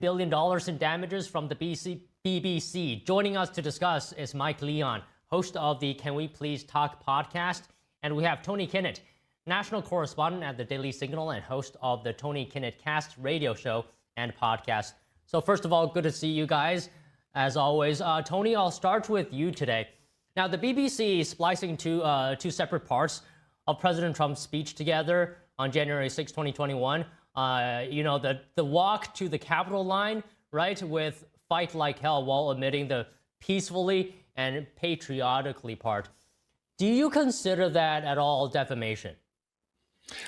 billion in damages from the BBC. Joining us to discuss is Mike Leon, host of the Can We Please Talk podcast. And we have Tony Kinnett, national correspondent at the Daily Signal and host of the Tony Kinnett Cast radio show and podcast. So first of all, good to see you guys. As always, Tony, I'll start with you today. Now, the BBC is splicing two separate parts of President Trump's speech together on January 6, 2021. The walk to the Capitol line, right, with fight like hell while omitting the peacefully and patriotically part. Do you consider that at all defamation?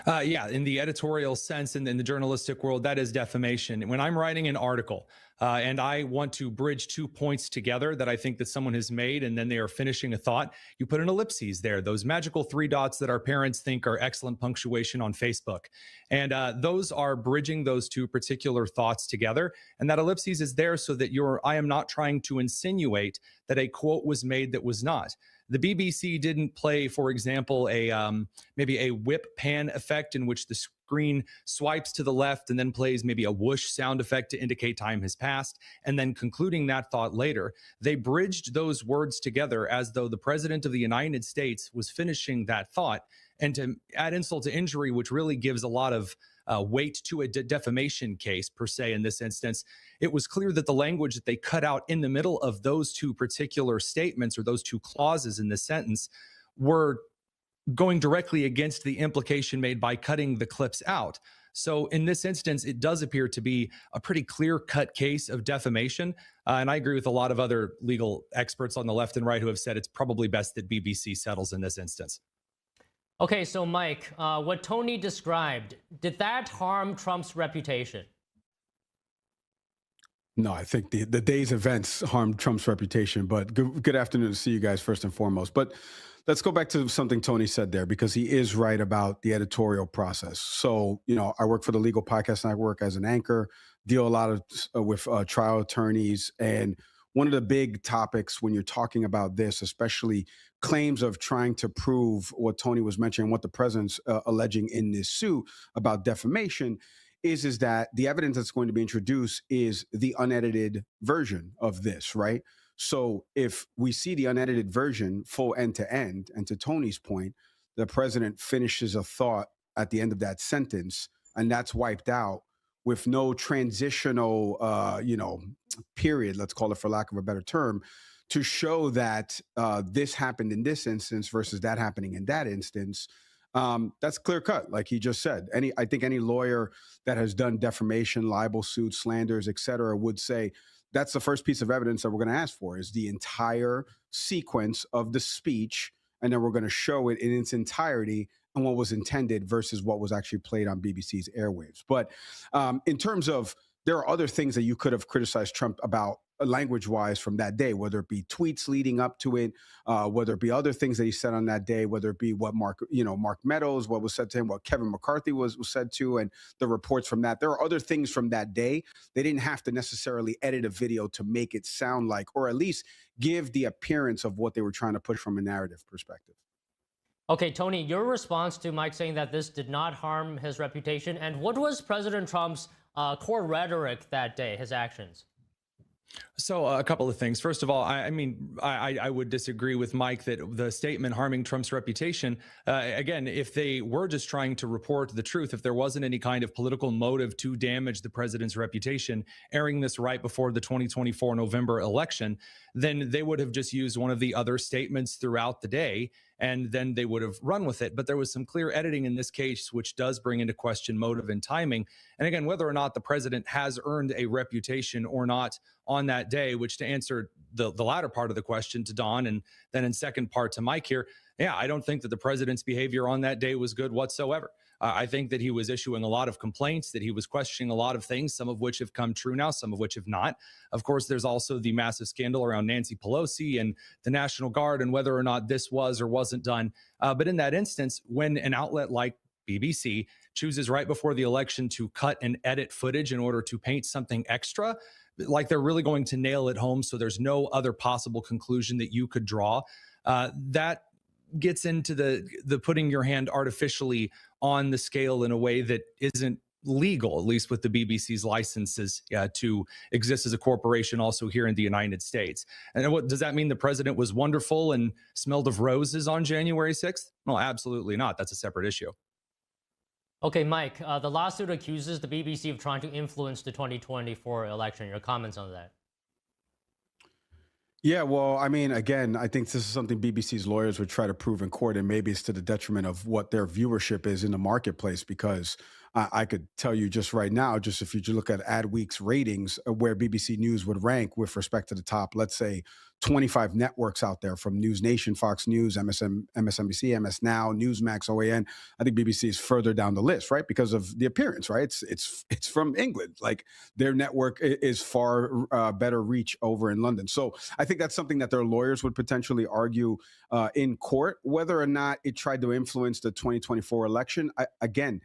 Yeah, in the editorial sense and in the journalistic world, that is defamation. When I'm writing an article and I want to bridge 2 points together that I think that someone has made, and then they are finishing a thought, you put an ellipses there, those magical 3 dots that our parents think are excellent punctuation on Facebook. And those are bridging those 2 particular thoughts together. And that ellipses is there so that I am not trying to insinuate that a quote was made that was not. The BBC didn't play, for example, maybe a whip pan effect in which the screen swipes to the left and then plays maybe a whoosh sound effect to indicate time has passed, and then concluding that thought later. They bridged those words together as though the President of the United States was finishing that thought. And to add insult to injury, which really gives a lot of weight to a defamation case per se in this instance, it was clear that the language that they cut out in the middle of those 2 particular statements or those 2 clauses in the sentence were going directly against the implication made by cutting the clips out. So in this instance, it does appear to be a pretty clear-cut case of defamation. And I agree with a lot of other legal experts on the left and right who have said it's probably best that BBC settles in this instance. Okay, so Mike, what Tony described, did that harm Trump's reputation? No, I think the day's events harmed Trump's reputation, but good afternoon to see you guys first and foremost. But let's go back to something Tony said there, because he is right about the editorial process. So, I work for the Legal Podcast Network as an anchor, deal a lot with trial attorneys. And one of the big topics when you're talking about this, especially claims of trying to prove what Tony was mentioning, what the president's alleging in this suit about defamation, is that the evidence that's going to be introduced is the unedited version of this, right? So if we see the unedited version full end to end, and to Tony's point, the president finishes a thought at the end of that sentence, and that's wiped out with no transitional, period, let's call it for lack of a better term, to show that this happened in this instance versus that happening in that instance. That's clear cut, like he just said. I think any lawyer that has done defamation, libel suits, slanders, et cetera, would say that's the first piece of evidence that we're going to ask for, is the entire sequence of the speech, and then we're going to show it in its entirety and what was intended versus what was actually played on BBC's airwaves. But in terms of, there are other things that you could have criticized Trump about language-wise from that day, whether it be tweets leading up to it, whether it be other things that he said on that day, whether it be what Mark Meadows, what was said to him, what Kevin McCarthy was said to, and the reports from that. There are other things from that day. They didn't have to necessarily edit a video to make it sound like, or at least give the appearance of what they were trying to push from a narrative perspective. Okay, Tony, your response to Mike saying that this did not harm his reputation, and what was President Trump's core rhetoric that day, his actions? So a couple of things. First of all, I would disagree with Mike that the statement harming Trump's reputation, again, if they were just trying to report the truth, if there wasn't any kind of political motive to damage the president's reputation, airing this right before the 2024 November election, then they would have just used one of the other statements throughout the day, and then they would have run with it. But there was some clear editing in this case, which does bring into question motive and timing. And again, whether or not the president has earned a reputation or not on that day, which, to answer the latter part of the question to Don, and then in second part to Mike here, yeah, I don't think that the president's behavior on that day was good whatsoever. I think that he was issuing a lot of complaints, that he was questioning a lot of things, some of which have come true now, some of which have not. Of course, there's also the massive scandal around Nancy Pelosi and the National Guard and whether or not this was or wasn't done. But in that instance, when an outlet like BBC chooses right before the election to cut and edit footage in order to paint something extra, like they're really going to nail it home so there's no other possible conclusion that you could draw, that gets into the putting your hand artificially on the scale in a way that isn't legal, at least with the BBC's licenses to exist as a corporation also here in the United States. And what does that mean? The president was wonderful and smelled of roses on January 6th? No, absolutely not. That's a separate issue. Okay, Mike, the lawsuit accuses the BBC of trying to influence the 2024 election. Your comments on that? Yeah, well, I mean, again, I think this is something BBC's lawyers would try to prove in court, and maybe it's to the detriment of what their viewership is in the marketplace, because I could tell you just right now, just if you look at Adweek's ratings, where BBC News would rank with respect to the top, let's say, 25 networks out there, from News Nation, Fox News, MSNBC, MS Now, Newsmax, OAN. I think BBC is further down the list, right? Because of the appearance, right? It's from England. Like, their network is far better reach over in London. So I think that's something that their lawyers would potentially argue in court. Whether or not it tried to influence the 2024 election, again,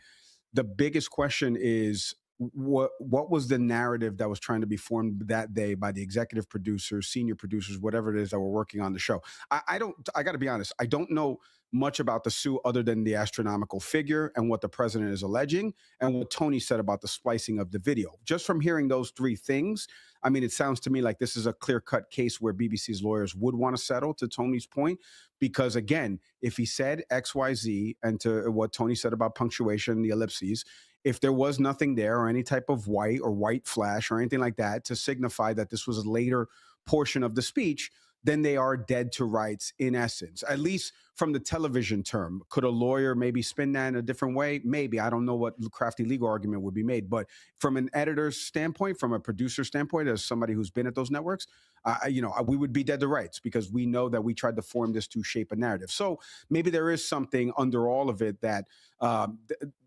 the biggest question is, what was the narrative that was trying to be formed that day by the executive producers, senior producers, whatever it is that were working on the show? I got to be honest, I don't know much about the suit other than the astronomical figure and what the president is alleging and what Tony said about the splicing of the video. Just from hearing those three things, I mean, it sounds to me like this is a clear-cut case where BBC's lawyers would want to settle, to Tony's point, because, again, if he said X, Y, Z, and to what Tony said about punctuation, the ellipses, if there was nothing there or any type of white flash or anything like that to signify that this was a later portion of the speech, then they are dead to rights in essence, at least from the television term. Could a lawyer maybe spin that in a different way? Maybe. I don't know what crafty legal argument would be made. But from an editor's standpoint, from a producer standpoint, as somebody who's been at those networks, we would be dead to rights, because we know that we tried to form this to shape a narrative. So maybe there is something under all of it that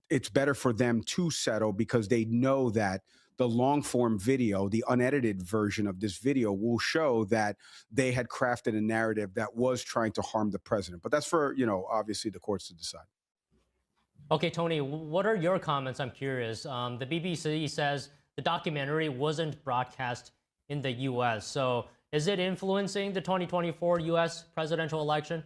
it's better for them to settle, because they know that the long form video, the unedited version of this video, will show that they had crafted a narrative that was trying to harm the president. But that's for, obviously the courts to decide. Okay, Tony, what are your comments? I'm curious. The BBC says the documentary wasn't broadcast in the U.S. So is it influencing the 2024 U.S. presidential election?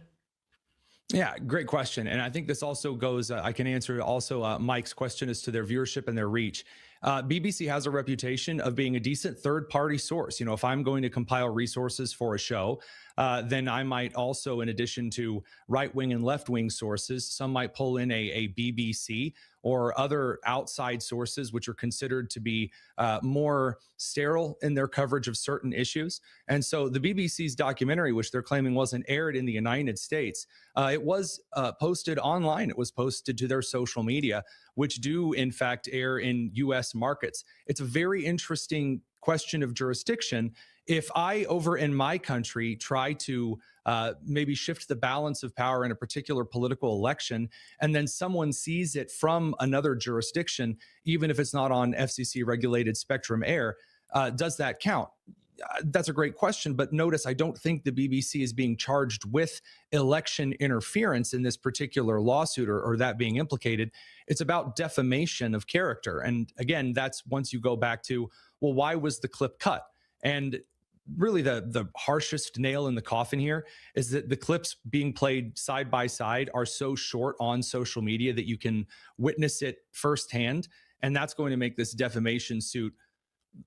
Yeah, great question. And I think this also goes, I can answer also Mike's question as to their viewership and their reach. BBC has a reputation of being a decent third-party source. If I'm going to compile resources for a show, then I might also, in addition to right-wing and left-wing sources, some might pull in a BBC or other outside sources, which are considered to be more sterile in their coverage of certain issues. And so the BBC's documentary, which they're claiming wasn't aired in the United States, it was posted online. It was posted to their social media, which do, in fact, air in U.S. markets. It's a very interesting question of jurisdiction. If I, over in my country, try to maybe shift the balance of power in a particular political election, and then someone sees it from another jurisdiction, even if it's not on FCC-regulated spectrum air, does that count? That's a great question, but notice I don't think the BBC is being charged with election interference in this particular lawsuit, or that being implicated. It's about defamation of character. And again, that's once you go back to, well, why was the clip cut? And really the harshest nail in the coffin here is that the clips being played side by side are so short on social media that you can witness it firsthand. And that's going to make this defamation suit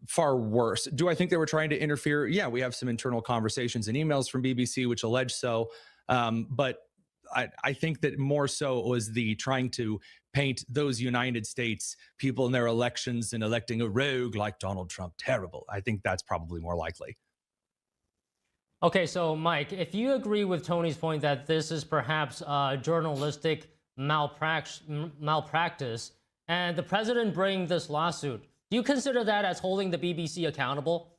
far worse. Do I think they were trying to interfere? Yeah, we have some internal conversations and emails from BBC which allege so. But I think that more so was the trying to paint those United States people in their elections and electing a rogue like Donald Trump terrible. I think that's probably more likely. Okay, so Mike, if you agree with Tony's point that this is perhaps journalistic malpractice, and the president bringing this lawsuit, do you consider that as holding the BBC accountable?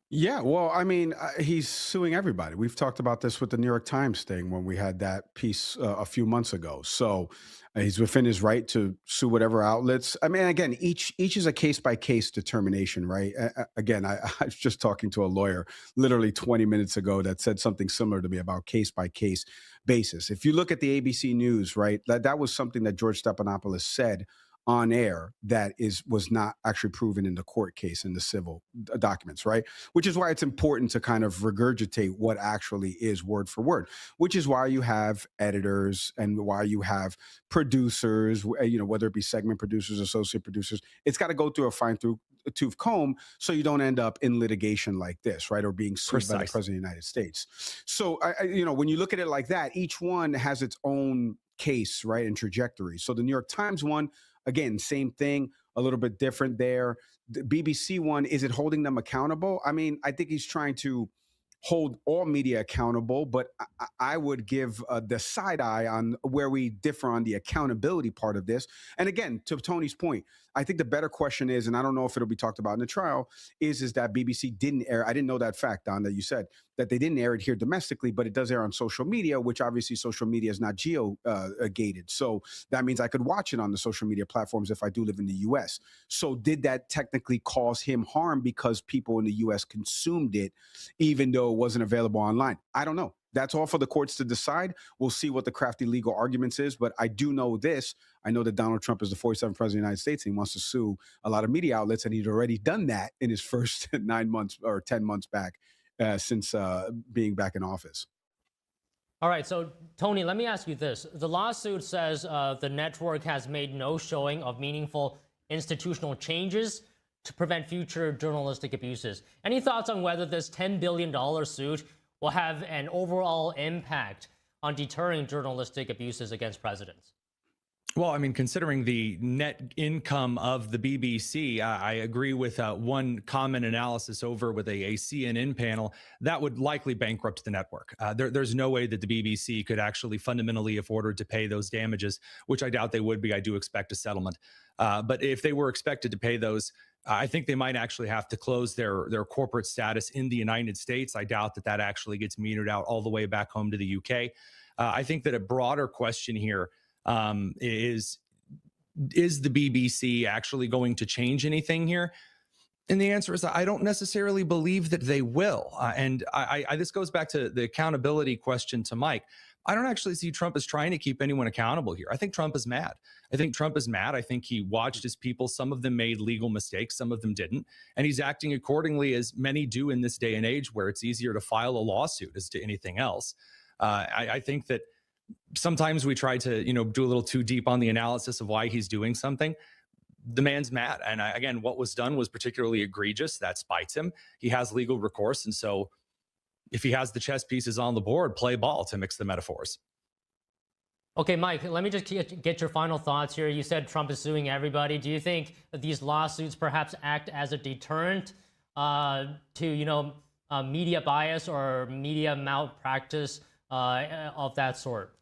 Yeah, well, I mean, he's suing everybody. We've talked about this with the New York Times thing when we had that piece a few months ago. So he's within his right to sue whatever outlets. I mean, again, each is a case-by-case determination, right? Again, I was just talking to a lawyer literally 20 minutes ago that said something similar to me about case-by-case basis. If you look at the ABC News, right, that was something that George Stephanopoulos said on air that was not actually proven in the court case in the civil documents, right? Which is why it's important to kind of regurgitate what actually is word for word, which is why you have editors and why you have producers, whether it be segment producers, associate producers. It's got to go through a fine-tooth comb so you don't end up in litigation like this, right? Or being sued by the President of the United States. So, when you look at it like that, each one has its own case, right, and trajectory. So the New York Times one, again, same thing, a little bit different there. The BBC one, is it holding them accountable? I mean, I think he's trying to hold all media accountable, but I would give the side eye on where we differ on the accountability part of this. And again, to Tony's point, I think the better question is, and I don't know if it'll be talked about in the trial, is that BBC didn't air. I didn't know that fact, Don, that you said, that they didn't air it here domestically, but it does air on social media, which obviously social media is not geo-gated. So that means I could watch it on the social media platforms if I do live in the U.S. So did that technically cause him harm because people in the U.S. consumed it, even though it wasn't available online? I don't know. That's all for the courts to decide. We'll see what the crafty legal arguments is. But I do know this. I know that Donald Trump is the 47th president of the United States. And he wants to sue a lot of media outlets. And he'd already done that in his first 9 months or 10 months back since being back in office. All right. So, Tony, let me ask you this. The lawsuit says the network has made no showing of meaningful institutional changes to prevent future journalistic abuses. Any thoughts on whether this $10 billion suit will have an overall impact on deterring journalistic abuses against presidents? Well, I mean, considering the net income of the BBC, I agree with one common analysis over with a CNN panel that would likely bankrupt the network. There's no way that the BBC could actually fundamentally afford to pay those damages, which I doubt they would be. I do expect a settlement. But if they were expected to pay those, I think they might actually have to close their corporate status in the United States. I doubt that that actually gets metered out all the way back home to the UK. I think that a broader question here is the BBC actually going to change anything here? And the answer is I don't necessarily believe that they will. And this goes back to the accountability question to Mike. I don't actually see Trump as trying to keep anyone accountable here. I think Trump is mad. I think he watched his people. Some of them made legal mistakes. Some of them didn't. And he's acting accordingly, as many do in this day and age where it's easier to file a lawsuit as to anything else. I think that sometimes we try to, do a little too deep on the analysis of why he's doing something. The man's mad. And again, what was done was particularly egregious. That spites him. He has legal recourse. And so if he has the chess pieces on the board, play ball, to mix the metaphors. Okay, Mike, let me just get your final thoughts here. You said Trump is suing everybody. Do you think that these lawsuits perhaps act as a deterrent to, media bias or media malpractice of that sort?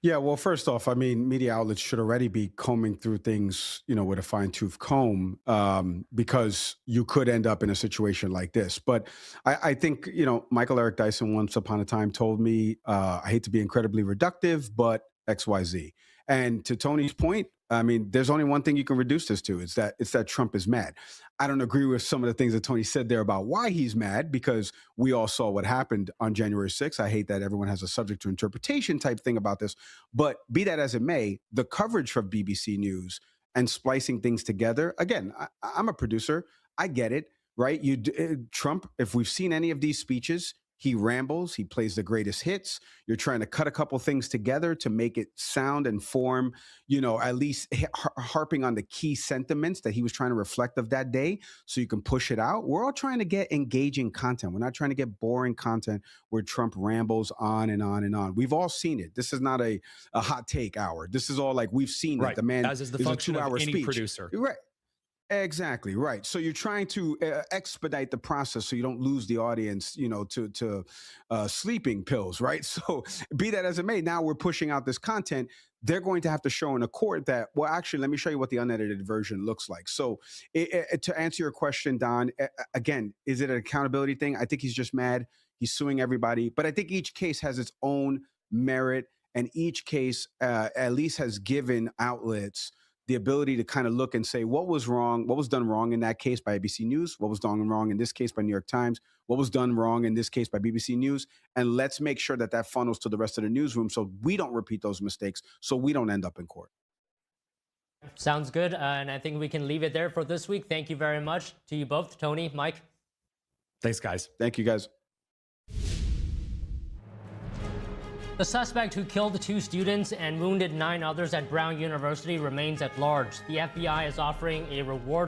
Yeah, well, first off, I mean, media outlets should already be combing through things, with a fine-tooth comb, because you could end up in a situation like this. But I think, Michael Eric Dyson once upon a time told me, I hate to be incredibly reductive, but XYZ. And to Tony's point, I mean, there's only one thing you can reduce this to. It's that Trump is mad. I don't agree with some of the things that Tony said there about why he's mad, because we all saw what happened on January 6th. I hate that everyone has a subject to interpretation type thing about this. But be that as it may, the coverage from BBC News and splicing things together, again, I'm a producer. I get it, right? Trump, if we've seen any of these speeches, he rambles, he plays the greatest hits. You're trying to cut a couple things together to make it sound and form, at least harping on the key sentiments that he was trying to reflect of that day so you can push it out. We're all trying to get engaging content. We're not trying to get boring content where Trump rambles on and on and on. We've all seen it. This is not a hot take hour. This is all like we've seen right. it. The man as is the function of any speech. Producer. Right. Exactly right. So you're trying to expedite the process so you don't lose the audience, to sleeping pills, right? So be that as it may, now we're pushing out this content. They're going to have to show in a court that, well, actually, let me show you what the unedited version looks like. So to answer your question, Don, again, is it an accountability thing? I think he's just mad. He's suing everybody. But I think each case has its own merit, and each case at least has given outlets the ability to kind of look and say, what was wrong? What was done wrong in that case by ABC News? What was done wrong in this case by New York Times? What was done wrong in this case by BBC News? And let's make sure that funnels to the rest of the newsroom so we don't repeat those mistakes, so we don't end up in court. Sounds good. And I think we can leave it there for this week. Thank you very much to you both, Tony, Mike. Thanks, guys. Thank you, guys. The suspect who killed 2 students and wounded 9 others at Brown University remains at large. The FBI is offering a reward